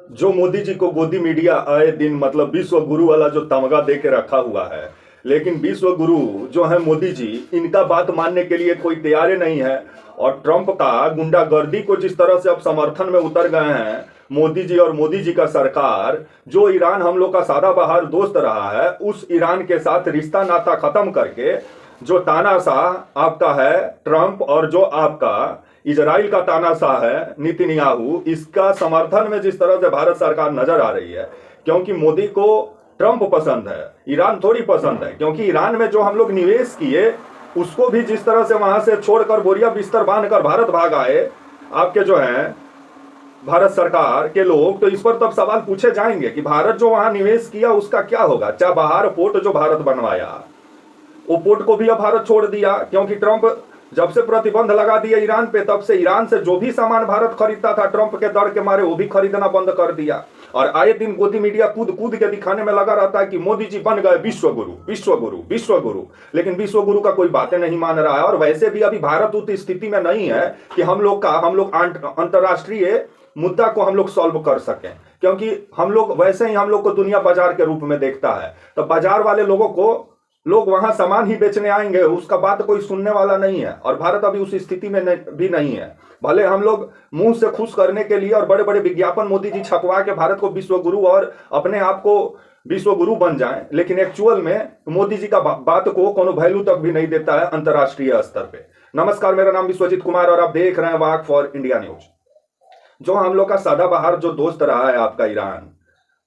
जो मोदी जी को गोदी मीडिया आए दिन मतलब विश्व गुरु वाला जो तमगा दे के रखा हुआ है, लेकिन विश्व गुरु जो है मोदी जी, इनका बात मानने के लिए कोई तैयार नहीं है। और ट्रंप का गुंडागर्दी को जिस तरह से अब समर्थन में उतर गए हैं मोदी जी और मोदी जी का सरकार, जो ईरान हम लोग का सदाबहार दोस्त रहा है, उस ईरान के साथ रिश्ता नाता खत्म करके जो तानाशाह आपका है ट्रंप, और जो आपका इजराइल का तानाशाह है नेतन्याहू, इसका समर्थन में जिस तरह से भारत सरकार नजर आ रही है, क्योंकि मोदी को ट्रंप पसंद है, ईरान थोड़ी पसंद है। क्योंकि ईरान में जो हम लोग निवेश किए उसको भी जिस तरह से वहां से छोड़कर बोरिया बिस्तर बांधकर भारत भाग आए आपके जो है भारत सरकार के लोग, तो इस पर तब सवाल पूछे जाएंगे कि भारत जो वहां निवेश किया उसका क्या होगा। चाबहार पोर्ट जो भारत बनवाया, वो पोर्ट को भी अब भारत छोड़ दिया, क्योंकि ट्रंप जब से प्रतिबंध लगा दिया ईरान पे, तब से ईरान से जो भी सामान भारत खरीदता था ट्रंप के डर के मारे, वो भी खरीदना बंद कर दिया। और आए दिन गोदी मीडिया कूद कूद के दिखाने में लगा रहता है कि मोदी जी बन गए विश्व गुरु, विश्व गुरु, विश्व गुरु। लेकिन विश्व गुरु का कोई बातें नहीं मान रहा है। और वैसे भी अभी भारत उस स्थिति में नहीं है कि हम लोग अंतर्राष्ट्रीय मुद्दा को हम लोग सॉल्व कर सकें, क्योंकि हम लोग वैसे ही हम लोग को दुनिया बाजार के रूप में देखता है। तो बाजार वाले लोगों को लोग वहां सामान ही बेचने आएंगे, उसका बात कोई सुनने वाला नहीं है। और भारत अभी उस स्थिति में भी नहीं है। भले हम लोग मुंह से खुश करने के लिए और बड़े बड़े विज्ञापन मोदी जी छपवा के भारत को विश्व गुरु और अपने आप को विश्व गुरु बन जाएं, लेकिन एक्चुअल में मोदी जी का बात को कोनो वैल्यू तक भी नहीं देता है अंतर्राष्ट्रीय स्तर पे। नमस्कार, मेरा नाम विश्वजीत कुमार और आप देख रहे हैं वाक फॉर इंडिया न्यूज। जो हम लोग का सदाबहार जो दोस्त रहा है आपका ईरान,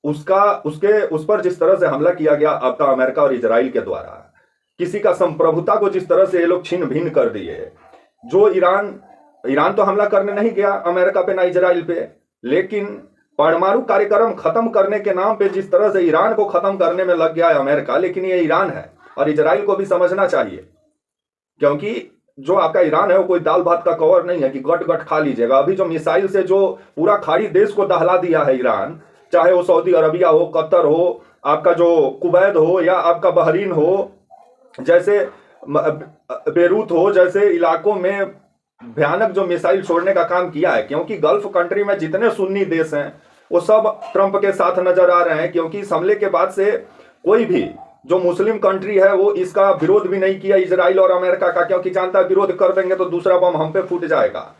उस पर जिस तरह से हमला किया गया आपका अमेरिका और इजराइल के द्वारा, किसी का संप्रभुता को जिस तरह से ये लोग छीन भिन्न कर दिए। जो ईरान तो हमला करने नहीं गया अमेरिका पे ना इजराइल पे, लेकिन परमाणु कार्यक्रम खत्म करने के नाम पे जिस तरह से ईरान को खत्म करने में लग गया है अमेरिका। लेकिन ये ईरान है और इजराइल को भी समझना चाहिए, क्योंकि जो आपका ईरान है वो कोई दाल भात का कवर नहीं है कि गट गट खा लीजिएगा। अभी जो मिसाइल से जो पूरा खाड़ी देश को दहला दिया है ईरान, चाहे वो सऊदी अरबिया हो, कतर हो, आपका जो कुवैत हो, या आपका बहरीन हो, जैसे बेरूत हो, जैसे इलाकों में भयानक जो मिसाइल छोड़ने का काम किया है। क्योंकि गल्फ कंट्री में जितने सुन्नी देश हैं वो सब ट्रंप के साथ नजर आ रहे हैं, क्योंकि इस हमले के बाद से कोई भी जो मुस्लिम कंट्री है वो इसका विरोध भी नहीं किया इजराइल और अमेरिका का, क्योंकि जानता है विरोध कर देंगे तो दूसरा बम हम पे फूट जाएगा।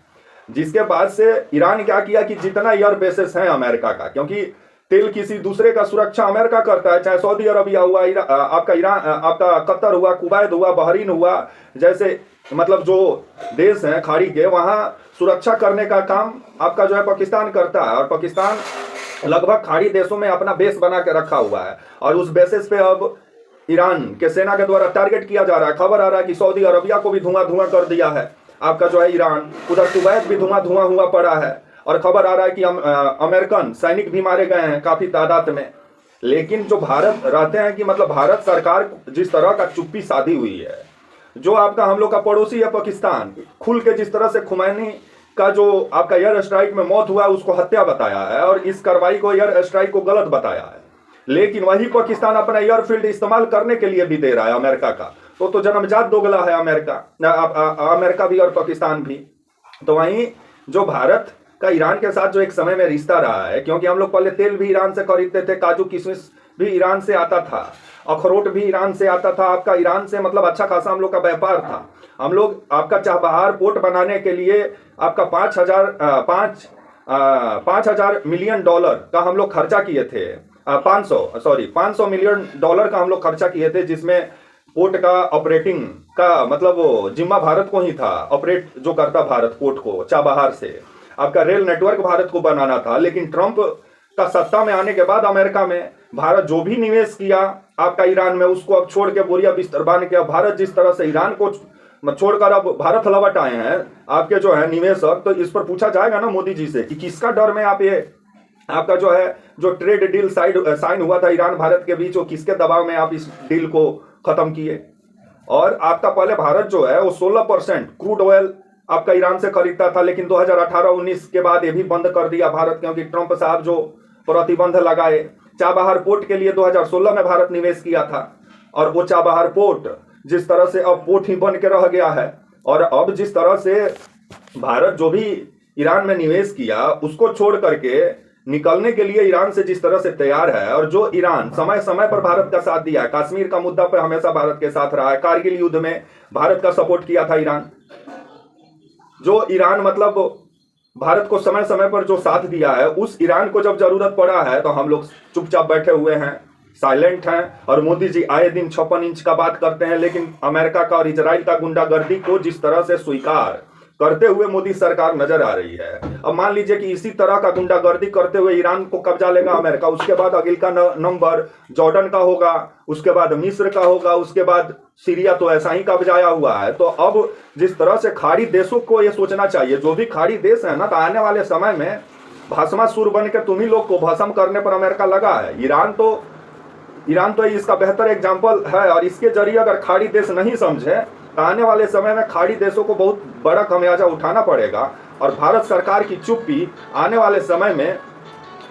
जिसके बाद से ईरान क्या किया कि जितना एयर बेसेस हैं अमेरिका का, क्योंकि तेल किसी दूसरे का सुरक्षा अमेरिका करता है, चाहे सऊदी अरबिया हुआ, आपका ईरान, आपका कतर हुआ, कुवैत हुआ, बहरीन हुआ, जैसे मतलब जो देश हैं खाड़ी के, वहां सुरक्षा करने का काम आपका जो है पाकिस्तान करता है। और पाकिस्तान लगभग खाड़ी देशों में अपना बेस बना के रखा हुआ है, और उस बेसिस पे अब ईरान के सेना के द्वारा टारगेट किया जा रहा है। खबर आ रहा है कि सऊदी अरबिया को भी धुआं धुआं कर दिया है आपका जो है ईरान, उधर कुवैत भी धुआं धुआं हुआ पड़ा है। और खबर आ रहा है कि अमेरिकन सैनिक भी मारे गए हैं काफी तादाद में। लेकिन जो भारत रहते हैं कि मतलब भारत सरकार जिस तरह का चुप्पी साधी हुई है, जो आपका हम लोग का पड़ोसी है पाकिस्तान, खुल के जिस तरह से खुमैनी का जो आपका एयर स्ट्राइक में मौत हुआ है उसको हत्या बताया है, और इस कार्रवाई को एयर स्ट्राइक को गलत बताया है। लेकिन वही पाकिस्तान अपना एयरफील्ड इस्तेमाल करने के लिए भी दे रहा है अमेरिका का। तो जन्मजात दोगला है अमेरिका भी और पाकिस्तान भी। तो वहीं जो भारत का ईरान के साथ जो एक समय में रिश्ता रहा है, क्योंकि हम लोग पहले तेल भी ईरान से खरीदते थे, काजू किशमिश भी ईरान से आता था, अखरोट भी ईरान से आता था, आपका ईरान से मतलब अच्छा खासा हम लोग का व्यापार था। हम लोग आपका चाबहार पोर्ट बनाने के लिए आपका 5,000 मिलियन डॉलर का हम लोग खर्चा किए थे, 500 मिलियन डॉलर का हम लोग खर्चा किए थे, जिसमें पोर्ट का ऑपरेटिंग का मतलब वो जिम्मा भारत को ही था, ऑपरेट जो करता भारत पोर्ट को चाबहार से। आपका रेल नेटवर्क भारत को बनाना था। लेकिन ट्रंप का सत्ता में आने के बाद अमेरिका में भारत जो भी निवेश किया आपका ईरान में, उसको अब छोड़ के बोरिया बिस्तर बांध के अब भारत जिस तरह से ईरान को छोड़कर अब भारत लौट आए हैं आपके जो है निवेशक, तो इस पर पूछा जाएगा ना मोदी जी से कि किसका डर में आप ये आपका जो है जो ट्रेड डील साइन हुआ था ईरान भारत के बीच, वो किसके दबाव में आप इस डील को खत्म किए। और आपका पहले भारत जो है वो 16% क्रूड ऑयल आपका ईरान से खरीदता था, लेकिन 2018-19 के बाद ये भी बंद कर दिया भारत, क्योंकि ट्रंप साहब जो प्रतिबंध लगाए। चाबहार पोर्ट के लिए 2016 में भारत निवेश किया था, और वो चाबहार पोर्ट जिस तरह से अब पोर्ट ही बन के रह गया है। और अब जिस तरह से भारत जो भी ईरान में निवेश किया उसको छोड़ करके निकलने के लिए ईरान से जिस तरह से तैयार है, और जो ईरान समय समय पर भारत का साथ दिया है, कश्मीर का मुद्दा पर हमेशा भारत के साथ रहा है, कारगिल युद्ध में भारत का सपोर्ट किया था ईरान, जो ईरान मतलब भारत को समय समय पर जो साथ दिया है, उस ईरान को जब जरूरत पड़ा है तो हम लोग चुपचाप बैठे हुए हैं, साइलेंट हैं। और मोदी जी आए दिन 56 इंच का बात करते हैं, लेकिन अमेरिका का और इजराइल का गुंडागर्दी को जिस तरह से स्वीकार करते हुए मोदी सरकार नजर आ रही है। अब मान लीजिए कि इसी तरह का गुंडागर्दी करते हुए ईरान को कब्जा लेगा अमेरिका, उसके बाद अगिल का नंबर जॉर्डन का होगा, उसके बाद मिस्र का होगा, उसके बाद सीरिया तो ऐसा ही कब्जाया हुआ है। तो अब जिस तरह से खाड़ी देशों को यह सोचना चाहिए, जो भी खाड़ी देश है ना, तो आने वाले समय में भस्मासुर बन के तुम्ही लोग को भस्म करने पर अमेरिका लगा है। ईरान तो इसका बेहतर एग्जाम्पल है, और इसके जरिए अगर खाड़ी देश नहीं समझे तो आने वाले समय में खाड़ी देशों को बहुत बड़ा खमियाजा उठाना पड़ेगा। और भारत सरकार की चुप्पी आने वाले समय में,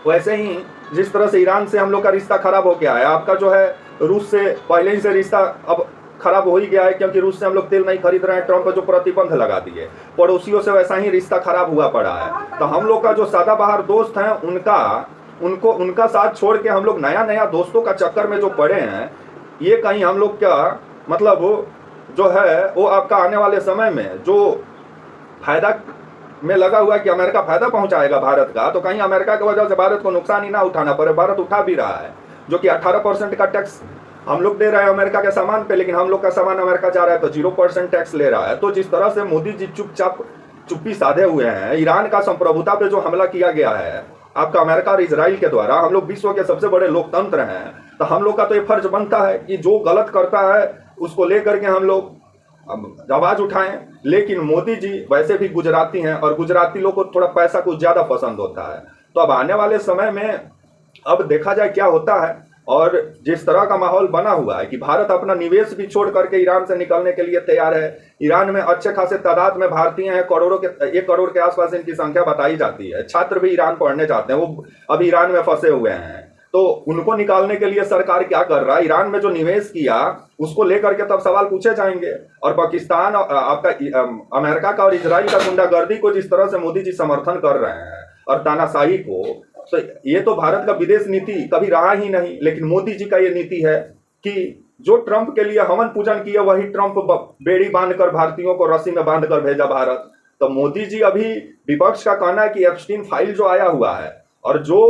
वैसे ही जिस तरह से ईरान से हम लोग का रिश्ता खराब हो गया है, आपका जो है रूस से पहले ही से रिश्ता अब खराब हो ही गया है, क्योंकि रूस से हम लोग तेल नहीं खरीद रहे हैं, ट्रंप जो प्रतिबंध लगा दिए, पड़ोसियों से वैसा ही रिश्ता खराब हुआ पड़ा है। तो हम लोग का जो सदाबहार दोस्त हैं, उनका साथ छोड़ के हम लोग नया नया दोस्तों का चक्कर में जो पड़े हैं, ये कहीं हम लोग का मतलब जो है वो आपका आने वाले समय में जो फायदा में लगा हुआ है कि अमेरिका फायदा पहुंचाएगा भारत का, तो कहीं अमेरिका की वजह से भारत को नुकसान ही ना उठाना पड़े। भारत उठा भी रहा है, जो कि 18% का टैक्स हम लोग दे रहे हैं अमेरिका के सामान पे, लेकिन हम लोग का सामान अमेरिका जा रहा है तो 0% टैक्स ले रहा है। तो जिस तरह से मोदी जी चुप्पी साधे हुए हैं, ईरान का संप्रभुता पे जो हमला किया गया है आपका अमेरिका और इजराइल के द्वारा, हम लोग विश्व के सबसे बड़े लोकतंत्र हैं, तो हम लोग का तो ये फर्ज बनता है कि जो गलत करता है उसको लेकर के हम लोग आवाज उठाएं। लेकिन मोदी जी वैसे भी गुजराती हैं, और गुजराती लोग को थोड़ा पैसा कुछ ज्यादा पसंद होता है। तो अब आने वाले समय में अब देखा जाए क्या होता है। और जिस तरह का माहौल बना हुआ है कि भारत अपना निवेश भी छोड़ करके ईरान से निकलने के लिए तैयार है। ईरान में अच्छे खासे तादाद में भारतीय हैं, 1 करोड़ के आसपास इनकी संख्या बताई जाती है। छात्र भी ईरान पढ़ने जाते हैं, वो अभी ईरान में फंसे हुए हैं। तो उनको निकालने के लिए सरकार क्या कर रहा है, ईरान में जो निवेश किया उसको लेकर के तब सवाल पूछे जाएंगे। और पाकिस्तान, आपका अमेरिका का और इजराइल का गुंडागर्दी को जिस तरह से मोदी जी समर्थन कर रहे हैं और तानाशाही को, तो ये तो भारत का विदेश नीति कभी रहा ही नहीं। लेकिन मोदी जी का ये नीति है कि जो ट्रंप के लिए हवन पूजन किया, वही ट्रंप बेड़ी बांधकर भारतीयों को रस्सी में बांधकर भेजा भारत। तो मोदी जी, अभी विपक्ष का कहना है कि एप्स्टीन फाइल जो आया हुआ है और जो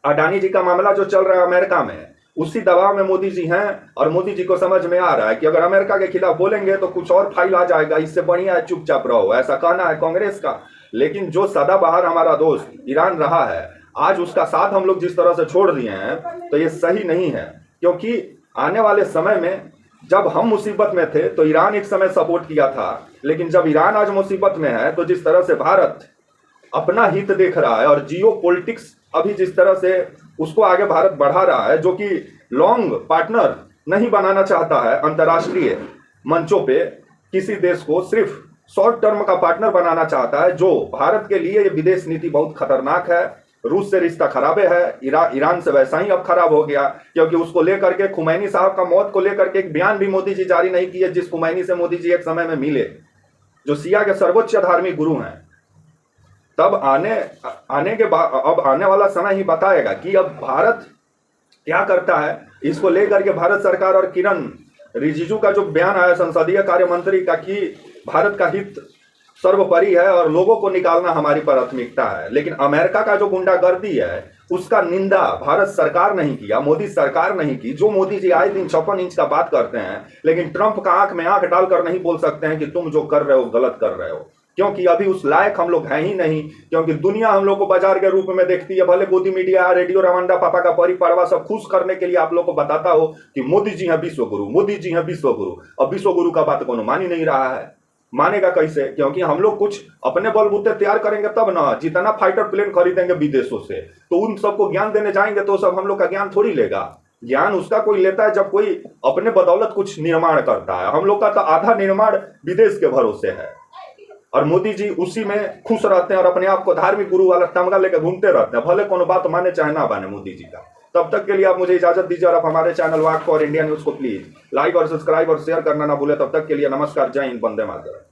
अडानी जी का मामला जो चल रहा है अमेरिका में, उसी दबाव में मोदी जी हैं। और मोदी जी को समझ में आ रहा है कि अगर अमेरिका के खिलाफ बोलेंगे तो कुछ और फाइल आ जाएगा, इससे बढ़िया है चुपचाप रहो, ऐसा कहना है कांग्रेस का। लेकिन जो सदाबहार हमारा दोस्त ईरान रहा है, आज उसका साथ हम लोग जिस तरह से छोड़ दिए हैं, तो ये सही नहीं है। क्योंकि आने वाले समय में जब हम मुसीबत में थे तो ईरान एक समय सपोर्ट किया था, लेकिन जब ईरान आज मुसीबत में है तो जिस तरह से भारत अपना हित देख रहा है और जियो पॉलिटिक्स अभी जिस तरह से उसको आगे भारत बढ़ा रहा है, जो कि लॉन्ग पार्टनर नहीं बनाना चाहता है अंतर्राष्ट्रीय मंचों पे, किसी देश को सिर्फ शॉर्ट टर्म का पार्टनर बनाना चाहता है, जो भारत के लिए ये विदेश नीति बहुत खतरनाक है। रूस से रिश्ता खराबे है, ईरान से वैसा ही अब खराब हो गया, क्योंकि उसको लेकर के खुमैनी साहब का मौत को लेकर के एक बयान भी मोदी जी जारी नहीं किए, जिस खुमैनी से मोदी जी एक समय में मिले, जो शिया के सर्वोच्च धार्मिक गुरु हैं। तब अब आने वाला समय ही बताएगा कि अब भारत क्या करता है। इसको लेकर के भारत सरकार और किरण रिजिजू का जो बयान आया संसदीय कार्य मंत्री का कि भारत का हित सर्वोपरि है और लोगों को निकालना हमारी प्राथमिकता है, लेकिन अमेरिका का जो गुंडागर्दी है उसका निंदा भारत सरकार नहीं किया, मोदी सरकार नहीं की। जो मोदी जी आए दिन 56 इंच का बात करते हैं, लेकिन ट्रंप का आंख में आंख डालकर नहीं बोल सकते हैं कि तुम जो कर रहे हो गलत कर रहे हो, क्योंकि अभी उस लायक हम लोग हैं ही नहीं। क्योंकि दुनिया हम लोग को बाजार के रूप में देखती है। भले गोदी मीडिया, रेडियो रवांडा, पापा का परिवार सब खुश करने के लिए आप लोग को बताता हो कि मोदी जी हैं विश्व गुरु, मोदी जी हैं विश्व गुरु। अब विश्व गुरु का बात कोनो मान ही नहीं रहा है, मानेगा कैसे? क्योंकि हम लोग कुछ अपने बलबूते तैयार करेंगे तब ना। जितना फाइटर प्लेन खरीदेंगे विदेशों से, तो उन सबको ज्ञान देने जाएंगे तो सब हम लोग का ज्ञान थोड़ी लेगा। ज्ञान उसका कोई लेता है जब कोई अपने बदौलत कुछ निर्माण करता है। हम लोग का तो आधा निर्माण विदेश के भरोसे है, और मोदी जी उसी में खुश रहते हैं और अपने आप को धार्मिक गुरु वाला तमगा लेकर घूमते रहते हैं, भले कोनो बात माने चाहे ना माने मोदी जी का। तब तक के लिए आप मुझे इजाजत दीजिए, और आप हमारे channel walk for India news को प्लीज लाइक और सब्सक्राइब और शेयर करना ना भूले। तब तक के लिए नमस्कार, जय हिंद, वंदे मातरम।